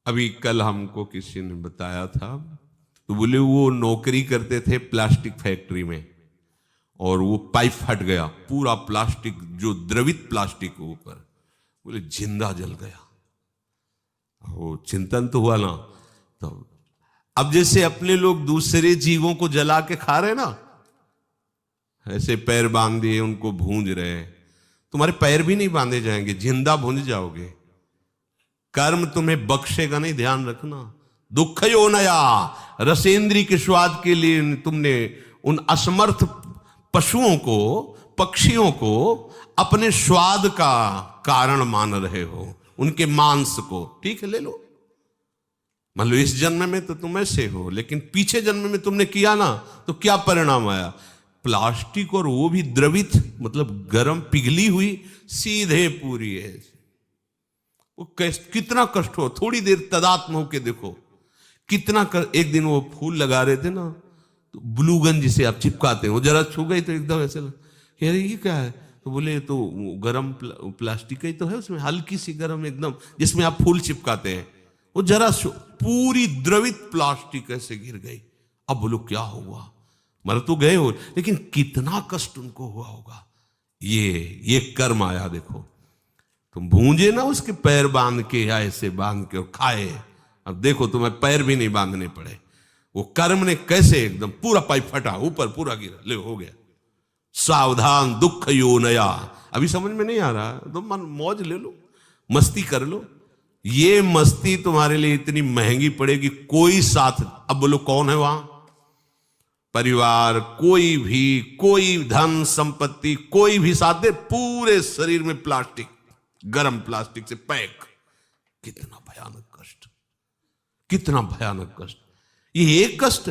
अभी कल हमको किसी ने बताया था, तो बोले वो नौकरी करते थे प्लास्टिक फैक्ट्री में और वो पाइप फट गया, पूरा प्लास्टिक जो द्रवित प्लास्टिक के ऊपर, बोले जिंदा जल गया। वो चिंतन तो हुआ ना। तो अब जैसे अपने लोग दूसरे जीवों को जला के खा रहे ना, ऐसे पैर बांध दिए उनको भूंज रहे, तुम्हारे पैर भी नहीं बांधे जाएंगे, जिंदा भूंज जाओगे। कर्म तुम्हें बख्शेगा नहीं, ध्यान रखना। दुख यो नया, रसेंद्री के स्वाद के लिए तुमने उन असमर्थ पशुओं को, पक्षियों को अपने स्वाद का कारण मान रहे हो, उनके मांस को। ठीक है, ले लो, मान लो इस जन्म में तो तुम ऐसे हो, लेकिन पीछे जन्म में तुमने किया ना, तो क्या परिणाम आया? प्लास्टिक, और वो भी द्रवित, मतलब गर्म पिघली हुई, सीधे पूरी है। वो कितना कष्ट हो, थोड़ी देर तदात्म होके देखो कितना एक दिन वो फूल लगा रहे थे ना, तो ब्लूगन जिसे आप चिपकाते हो, जरा छू गई तो एकदम ऐसे कह रही ये क्या है, तो बोले तो गरम प्लास्टिक ही तो है, उसमें हल्की सी गरम एकदम, जिसमें आप फूल चिपकाते हैं। वो जरा पूरी द्रवित प्लास्टिक ऐसे गिर गई। अब बोलो क्या हुआ? मर तो गए हो, लेकिन कितना कष्ट उनको हुआ होगा। ये कर्म आया। देखो तुम भूंजे ना उसके पैर बांध के, या ऐसे बांध के और खाए, अब देखो तुम्हें पैर भी नहीं बांधने पड़े। वो कर्म ने कैसे एकदम पूरा पाइप फटा, ऊपर पूरा गिरा, ले हो गया। सावधान दुख यो नया। अभी समझ में नहीं आ रहा तो मन मौज ले लो, मस्ती कर लो। ये मस्ती तुम्हारे लिए इतनी महंगी पड़ेगी, कोई साथ। अब बोलो कौन है वहां? परिवार, कोई धन संपत्ति, कोई भी साथ दे, पूरे शरीर में प्लास्टिक, गरम प्लास्टिक से पैक। कितना भयानक कष्ट, कितना भयानक कष्ट। ये एक कष्ट,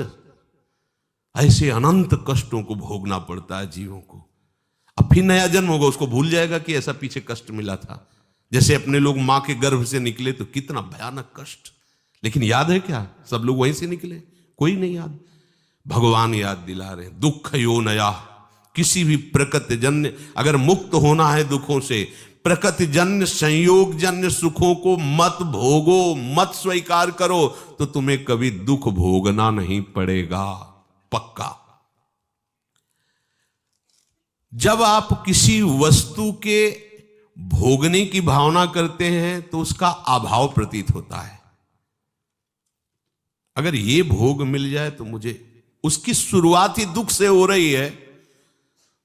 ऐसे अनंत कष्टों को भोगना पड़ता है जीवों को। अब फिर नया जन्म होगा, उसको भूल जाएगा कि ऐसा पीछे कष्ट मिला था। जैसे अपने लोग मां के गर्भ से निकले तो कितना भयानक कष्ट, लेकिन याद है क्या? सब लोग वहीं से निकले, कोई नहीं याद। भगवान याद दिला रहे, दुख यो नया। किसी भी प्रकृति जन्य, अगर मुक्त होना है दुखों से, प्रकृति जन्य संयोग जन्य सुखों को मत भोगो, मत स्वीकार करो, तो तुम्हें कभी दुख भोगना नहीं पड़ेगा, पक्का। जब आप किसी वस्तु के भोगने की भावना करते हैं तो उसका अभाव प्रतीत होता है। अगर ये भोग मिल जाए तो मुझे, उसकी शुरुआत ही दुख से हो रही है,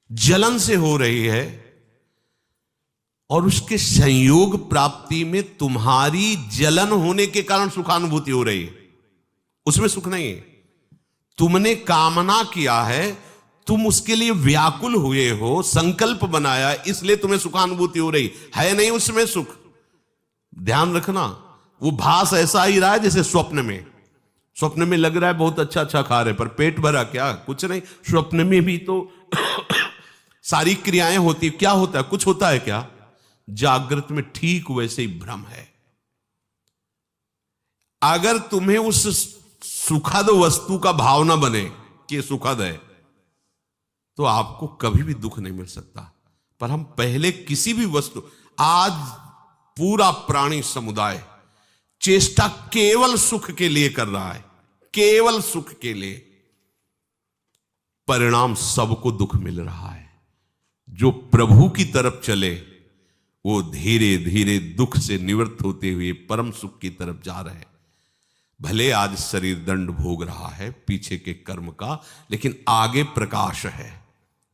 जलन से हो रही है, और उसके संयोग प्राप्ति में तुम्हारी जलन होने के कारण सुखानुभूति हो रही है, उसमें सुख नहीं है। तुमने कामना किया है, तुम उसके लिए व्याकुल हुए हो, संकल्प बनाया, इसलिए तुम्हें सुखानुभूति हो रही है, नहीं उसमें सुख। ध्यान रखना, वो भास ऐसा ही रहा है जैसे स्वप्न में। स्वप्न में लग रहा है बहुत अच्छा अच्छा खा रहे, पर पेट भरा क्या? कुछ नहीं। स्वप्न में भी तो सारी क्रियाएं होती, क्या होता है? कुछ होता है क्या? जागृत में ठीक वैसे ही भ्रम है। अगर तुम्हें उस सुखद वस्तु का भाव ना बने कि सुखद है, तो आपको कभी भी दुख नहीं मिल सकता। पर हम पहले किसी भी वस्तु, आज पूरा प्राणी समुदाय चेष्टा केवल सुख के लिए कर रहा है, केवल सुख के लिए। परिणाम सबको दुख मिल रहा है। जो प्रभु की तरफ चले वो धीरे धीरे दुख से निवृत्त होते हुए परम सुख की तरफ जा रहे हैं। भले आज शरीर दंड भोग रहा है पीछे के कर्म का, लेकिन आगे प्रकाश है,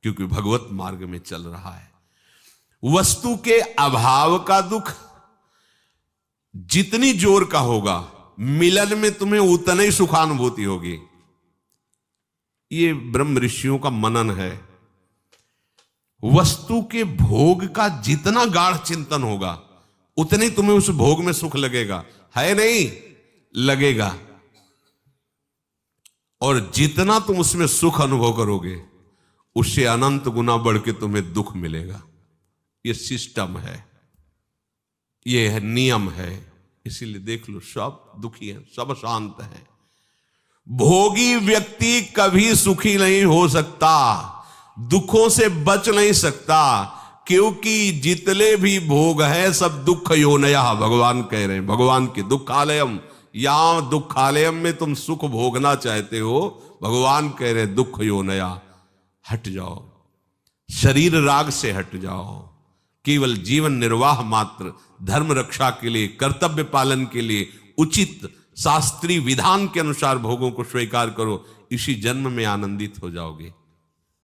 क्योंकि भगवत मार्ग में चल रहा है। वस्तु के अभाव का दुख जितनी जोर का होगा, मिलन में तुम्हें उतनी ही सुखानुभूति होगी। ये ब्रह्म ऋषियों का मनन है। वस्तु के भोग का जितना गाढ़ चिंतन होगा, उतनी तुम्हें उस भोग में सुख लगेगा, है नहीं? लगेगा। और जितना तुम उसमें सुख अनुभव करोगे, उससे अनंत गुना बढ़ के तुम्हें दुख मिलेगा। ये सिस्टम है, ये है नियम है। इसीलिए देख लो, सब दुखी हैं, सब शांत हैं। भोगी व्यक्ति कभी सुखी नहीं हो सकता, दुखों से बच नहीं सकता, क्योंकि जितने भी भोग है सब दुख योनया। भगवान कह रहे हैं, भगवान के दुखालयम यहां दुखालयम में तुम सुख भोगना चाहते हो, भगवान कह रहे दुख योनया हट जाओ, शरीर राग से हट जाओ, केवल जीवन निर्वाह मात्र, धर्म रक्षा के लिए, कर्तव्य पालन के लिए उचित शास्त्रीय विधान के अनुसार भोगों को स्वीकार करो, इसी जन्म में आनंदित हो जाओगे।